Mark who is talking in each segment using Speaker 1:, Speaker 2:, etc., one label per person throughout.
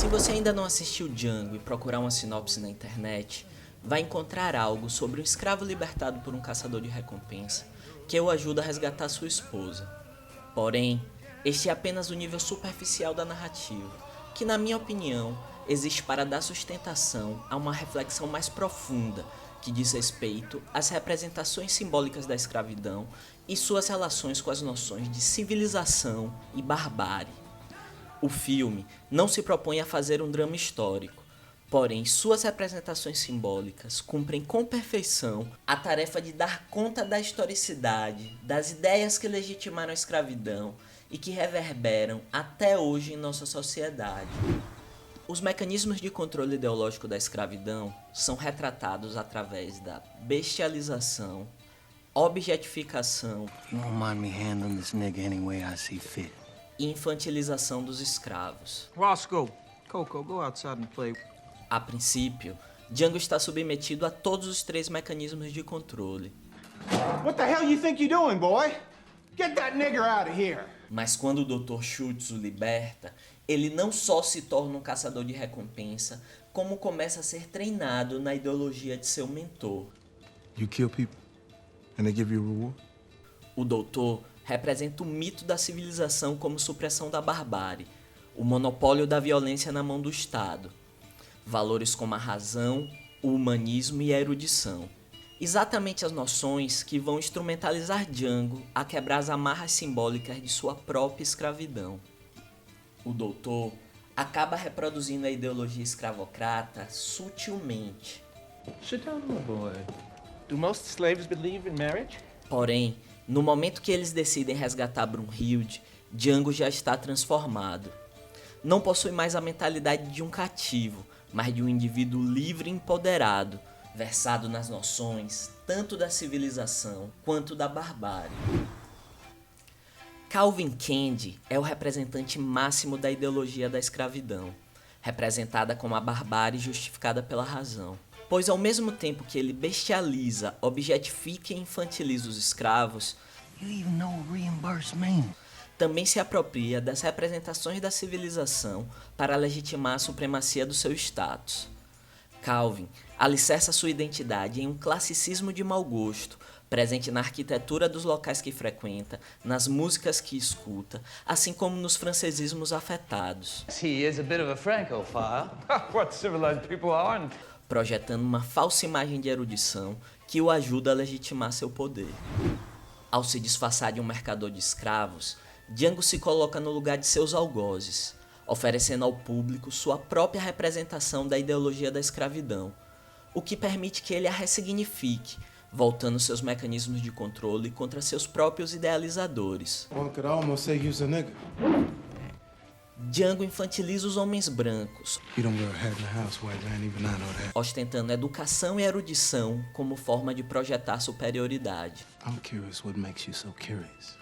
Speaker 1: Se você ainda não assistiu Django e procurar uma sinopse na internet, vai encontrar algo sobre um escravo libertado por um caçador de recompensa que o ajuda a resgatar sua esposa. Porém, este é apenas o nível superficial da narrativa, que na minha opinião existe para dar sustentação a uma reflexão mais profunda que diz respeito às representações simbólicas da escravidão e suas relações com as noções de civilização e barbárie. O filme não se propõe a fazer um drama histórico, porém suas representações simbólicas cumprem com perfeição a tarefa de dar conta da historicidade, das ideias que legitimaram a escravidão e que reverberam até hoje em nossa sociedade. Os mecanismos de controle ideológico da escravidão são retratados através da bestialização, objetificação e infantilização dos escravos.
Speaker 2: Roscoe, Coco, go outside and play.
Speaker 1: A princípio, Django está submetido a todos os três mecanismos de controle.
Speaker 3: What the hell you think you're doing, boy? Get that nigger out of here!
Speaker 1: Mas quando o Dr. Schultz o liberta, ele não só se torna um caçador de recompensa, como começa a ser treinado na ideologia de seu mentor.
Speaker 4: You kill people and they give you a reward?
Speaker 1: O doutor representa o mito da civilização como supressão da barbárie, o monopólio da violência na mão do Estado, valores como a razão, o humanismo e a erudição. Exatamente as noções que vão instrumentalizar Django a quebrar as amarras simbólicas de sua própria escravidão. O doutor acaba reproduzindo a ideologia escravocrata sutilmente.
Speaker 2: Sit down, my boy. Do most slaves believe in marriage?
Speaker 1: Porém, no momento que eles decidem resgatar Brunhilde, Django já está transformado. Não possui mais a mentalidade de um cativo, mas de um indivíduo livre e empoderado, versado nas noções tanto da civilização quanto da barbárie. Calvin Candie é o representante máximo da ideologia da escravidão, representada como a barbárie justificada pela razão. Pois ao mesmo tempo que ele bestializa, objetifica e infantiliza os escravos, também se apropria das representações da civilização para legitimar a supremacia do seu status. Calvin alicerça sua identidade em um classicismo de mau gosto, presente na arquitetura dos locais que frequenta, nas músicas que escuta, assim como nos francesismos afetados.
Speaker 5: He is a bit of a francophile.
Speaker 2: What civilized people aren't.
Speaker 1: Projetando uma falsa imagem de erudição que o ajuda a legitimar seu poder. Ao se disfarçar de um mercador de escravos, Django se coloca no lugar de seus algozes, oferecendo ao público sua própria representação da ideologia da escravidão, o que permite que ele a ressignifique, voltando seus mecanismos de controle contra seus próprios idealizadores.
Speaker 4: One could almost say he was a nigger.
Speaker 1: Django infantiliza os homens brancos,
Speaker 4: You don't wear a hat in the house, white man, even I know that.
Speaker 1: ostentando educação e erudição como forma de projetar superioridade.
Speaker 4: I'm curious what makes you so curious.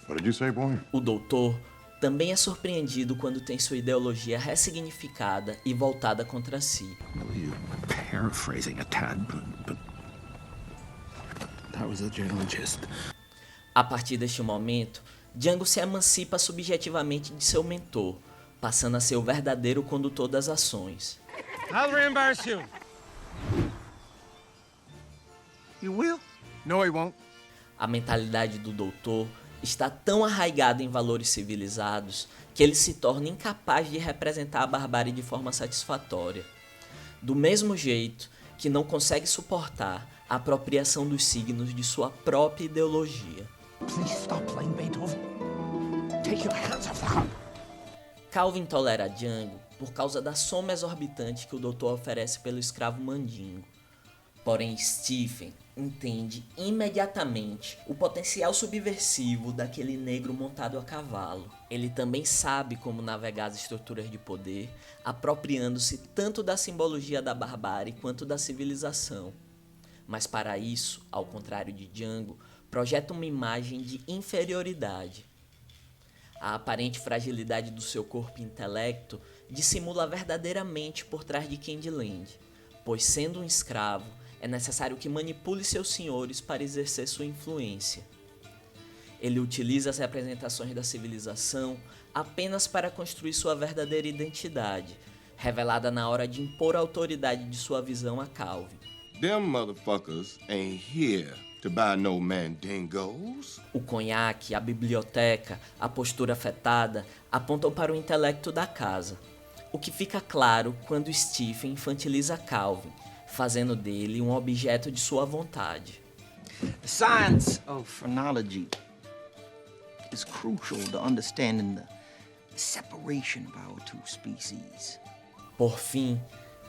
Speaker 6: What did you say, boy?
Speaker 1: O doutor também é surpreendido quando tem sua ideologia ressignificada e voltada contra si.
Speaker 4: You're paraphrasing a tad, but that was a general gist.
Speaker 1: A partir deste momento, Django se emancipa subjetivamente de seu mentor, passando a ser o verdadeiro condutor das ações.
Speaker 2: I'll reimburse you.
Speaker 4: You will? No, he won't.
Speaker 1: A mentalidade do doutor está tão arraigada em valores civilizados que ele se torna incapaz de representar a barbárie de forma satisfatória. Do mesmo jeito que não consegue suportar a apropriação dos signos de sua própria ideologia.
Speaker 3: Please stop playing Beethoven. Take your hands off the harp.
Speaker 1: Calvin tolera Django por causa da soma exorbitante que o doutor oferece pelo escravo mandingo. Porém, Stephen entende imediatamente o potencial subversivo daquele negro montado a cavalo. Ele também sabe como navegar as estruturas de poder, apropriando-se tanto da simbologia da barbárie quanto da civilização. Mas para isso, ao contrário de Django, projeta uma imagem de inferioridade. A aparente fragilidade do seu corpo e intelecto dissimula verdadeiramente por trás de Candyland, pois sendo um escravo, é necessário que manipule seus senhores para exercer sua influência. Ele utiliza as representações da civilização apenas para construir sua verdadeira identidade, revelada na hora de impor a autoridade de sua visão a Calvin.
Speaker 6: Them motherfuckers ain't here to buy no mandingos.
Speaker 1: O conhaque, a biblioteca, a postura afetada apontam para o intelecto da casa, o que fica claro quando Stephen infantiliza Calvin, fazendo dele um objeto de sua vontade.
Speaker 7: The science of phrenology is crucial to understanding the separation of our two species.
Speaker 1: Por fim,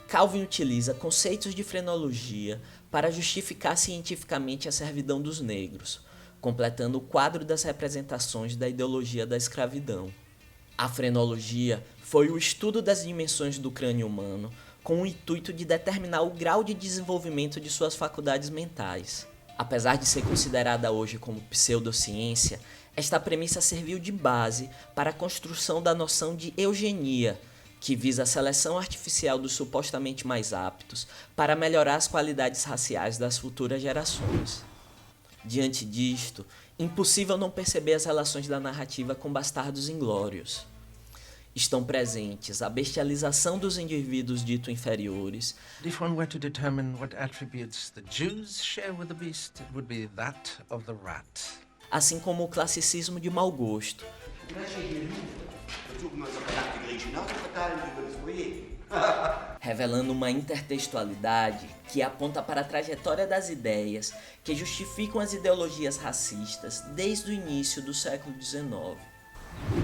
Speaker 1: Calvin utiliza conceitos de frenologia para justificar cientificamente a servidão dos negros, completando o quadro das representações da ideologia da escravidão. A frenologia foi o estudo das dimensões do crânio humano com o intuito de determinar o grau de desenvolvimento de suas faculdades mentais. Apesar de ser considerada hoje como pseudociência, esta premissa serviu de base para a construção da noção de eugenia, que visa a seleção artificial dos supostamente mais aptos para melhorar as qualidades raciais das futuras gerações. Diante disto, impossível não perceber as relações da narrativa com Bastardos Inglórios. Estão presentes a bestialização dos indivíduos dito inferiores.
Speaker 2: If one were to determine what attributes the Jews share with the beast, it would be that of the rat.
Speaker 1: Assim como o classicismo de mau gosto. Revelando uma intertextualidade que aponta para a trajetória das ideias que justificam as ideologias racistas desde o início do século XIX.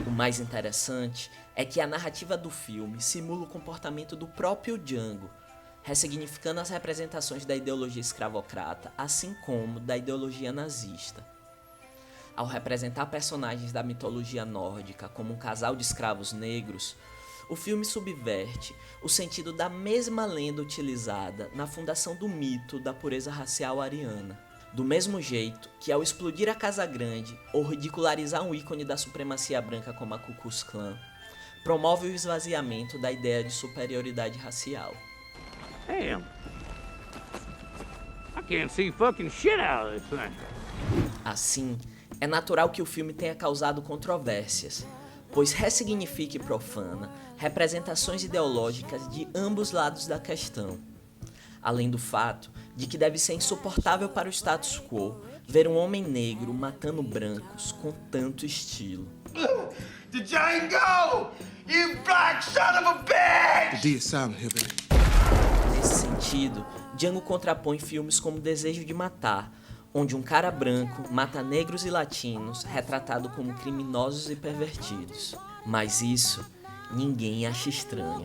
Speaker 1: O mais interessante é que a narrativa do filme simula o comportamento do próprio Django, ressignificando as representações da ideologia escravocrata, assim como da ideologia nazista. Ao representar personagens da mitologia nórdica como um casal de escravos negros, o filme subverte o sentido da mesma lenda utilizada na fundação do mito da pureza racial ariana. Do mesmo jeito que ao explodir a Casa Grande ou ridicularizar um ícone da supremacia branca como a Ku Klux Klan, promove o esvaziamento da ideia de superioridade racial.
Speaker 8: Damn. I can't see fucking shit out of this thing.
Speaker 1: Assim, é natural que o filme tenha causado controvérsias, pois ressignifica e profana representações ideológicas de ambos lados da questão. Além do fato de que deve ser insuportável para o status quo ver um homem negro matando brancos com tanto estilo.
Speaker 3: Django! You black son of a bitch!
Speaker 4: The D is silent, hillbilly.
Speaker 1: Nesse sentido, Django contrapõe filmes como Desejo de Matar, onde um cara branco mata negros e latinos retratado como criminosos e pervertidos. Mas isso ninguém acha estranho.